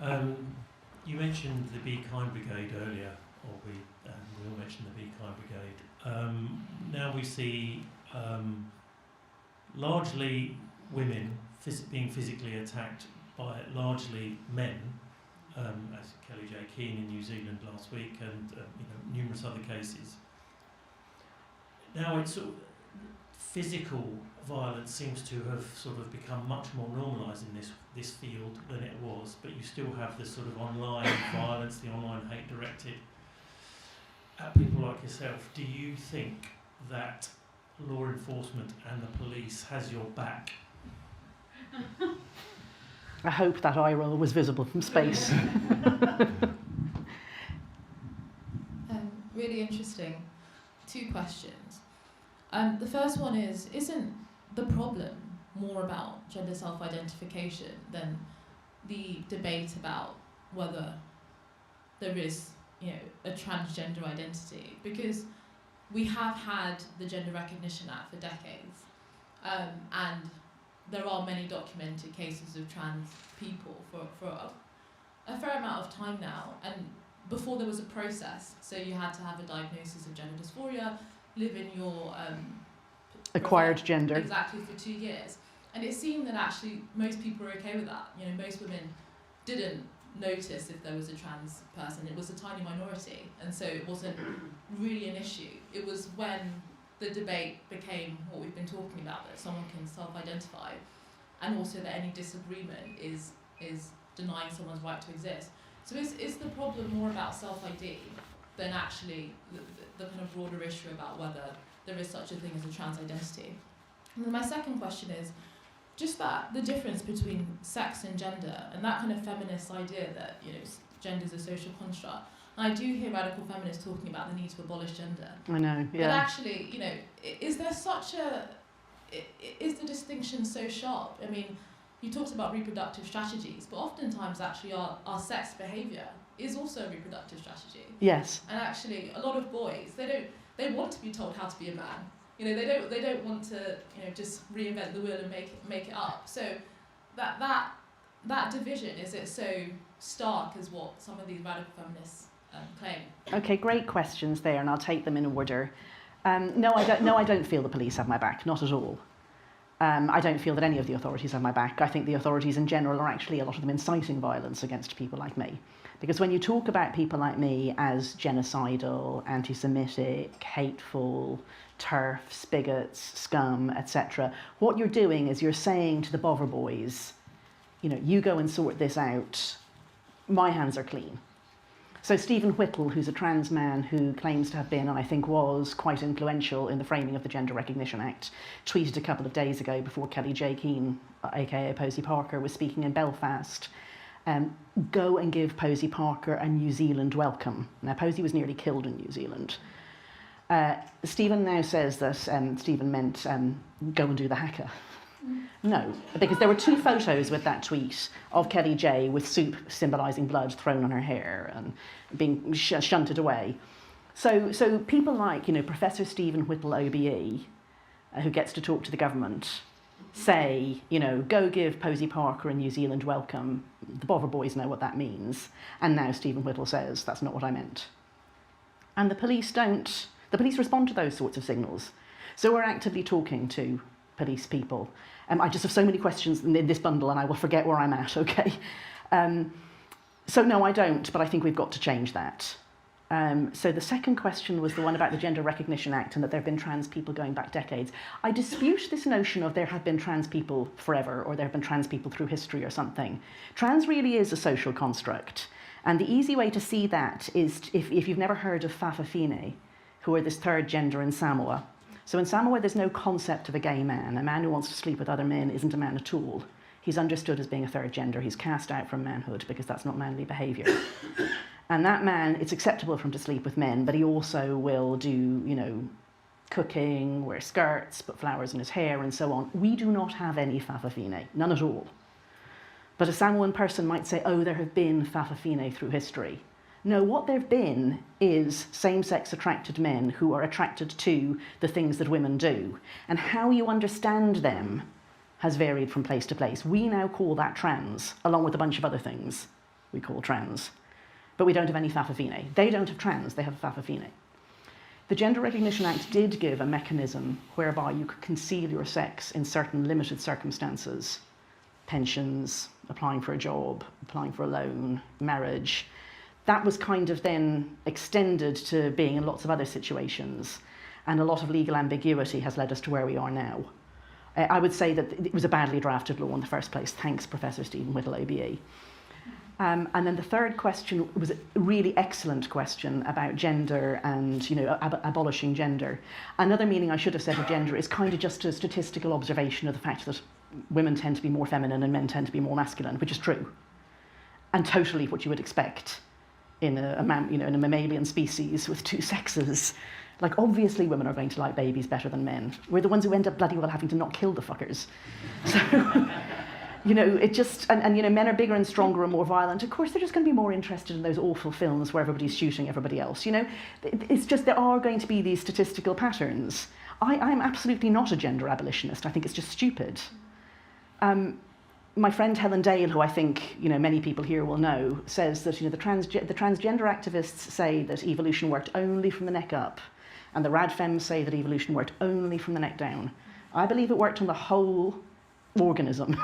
You mentioned the Be Kind Brigade earlier, or we all mentioned the Be Kind Brigade. Now we see largely women being physically attacked by largely men, as Kellie-Jay in New Zealand last week, and numerous other cases. Now it's physical violence seems to have sort of become much more normalised in this field than it was, but you still have this sort of online violence, the online hate directed at people like yourself. Do you think that law enforcement and the police has your back? I hope that eye roll was visible from space. Really interesting. 2 questions. The first one is, isn't the problem more about gender self-identification than the debate about whether there is, a transgender identity? Because we have had the Gender Recognition Act for decades, and there are many documented cases of trans people for a fair amount of time now. And before there was a process, so you had to have a diagnosis of gender dysphoria, live in your acquired gender exactly for 2 years, and it seemed that actually most people were okay with that. Most women didn't notice if there was a trans person. It was a tiny minority, and so it wasn't really an issue. It was when the debate became what we've been talking about, that someone can self-identify, and also that any disagreement is denying someone's right to exist. So is the problem more about self-ID than actually the kind of broader issue about whether there is such a thing as a trans identity? And then my second question is just that the difference between sex and gender, and that kind of feminist idea that gender is a social construct. And I do hear radical feminists talking about the need to abolish gender. I know, yeah. But actually, is there such is the distinction so sharp? I mean, you talked about reproductive strategies, but oftentimes actually our sex behaviour is also a reproductive strategy. Yes. And actually, a lot of boys, they want to be told how to be a man. They don't want to just reinvent the wheel and make it up. So that division, is it so stark as what some of these radical feminists claim? Okay, great questions there, and I'll take them in order. No, I don't feel the police have my back, not at all. I don't feel that any of the authorities have my back. I think the authorities in general are actually, a lot of them, inciting violence against people like me. Because when you talk about people like me as genocidal, anti-Semitic, hateful, TERFs, bigots, scum, etc., what you're doing is you're saying to the bother boys, you go and sort this out, my hands are clean. So Stephen Whittle, who's a trans man who claims to have been, and I think was, quite influential in the framing of the Gender Recognition Act, tweeted a couple of days ago before Kellie-Jay, aka Posy Parker, was speaking in Belfast, go and give Posy Parker a New Zealand welcome. Now, Posy was nearly killed in New Zealand. Stephen now says that Stephen meant go and do the haka. No, because there were 2 photos with that tweet of Kellie-Jay with soup symbolising blood thrown on her hair and being shunted away. So people like, Professor Stephen Whittle OBE, who gets to talk to the government, say, go give Posy Parker a New Zealand welcome. The bother boys know what that means. And now Stephen Whittle says, that's not what I meant. And the police don't. The police respond to those sorts of signals. So we're actively talking to police people. I just have so many questions in this bundle and I will forget where I'm at, okay? So no, I don't, but I think we've got to change that. So the second question was the one about the Gender Recognition Act and that there have been trans people going back decades. I dispute this notion of there have been trans people forever or there have been trans people through history or something. Trans really is a social construct. And the easy way to see that is, if you've never heard of Fa'afafine, who are this third gender in Samoa. So in Samoa, there's no concept of a gay man. A man who wants to sleep with other men isn't a man at all. He's understood as being a third gender. He's cast out from manhood because that's not manly behaviour. And that man, it's acceptable for him to sleep with men, but he also will do, cooking, wear skirts, put flowers in his hair, and so on. We do not have any Fa'afafine, none at all. But a Samoan person might say, oh, there have been Fa'afafine through history. No, what there have been is same-sex attracted men who are attracted to the things that women do. And how you understand them has varied from place to place. We now call that trans, along with a bunch of other things. we call trans. But we don't have any Fafafine. They don't have trans, they have Fafafine. The Gender Recognition Act did give a mechanism whereby you could conceal your sex in certain limited circumstances. Pensions, applying for a job, applying for a loan, marriage. That was kind of then extended to being in lots of other situations. And a lot of legal ambiguity has led us to where we are now. I would say that it was a badly drafted law in the first place. Thanks, Professor Stephen Whittle, OBE. And then the third question was a really excellent question about gender and, you know, abolishing gender. Another meaning I should have said of gender is kind of just a statistical observation of the fact that women tend to be more feminine and men tend to be more masculine, which is true. And totally what you would expect in a mammalian species with two sexes. Like, obviously women are going to like babies better than men. We're the ones who end up bloody well having to not kill the fuckers. So, you know, it just, and you know, men are bigger and stronger and more violent. Of course, they're just going to be more interested in those awful films where everybody's shooting everybody else. You know, it's just, there are going to be these statistical patterns. I'm absolutely not a gender abolitionist. I think it's just stupid. My friend Helen Dale, who I think, you know, many people here will know, says that, you know, the transgender activists say that evolution worked only from the neck up, and the radfems say that evolution worked only from the neck down. I believe it worked on the whole organism.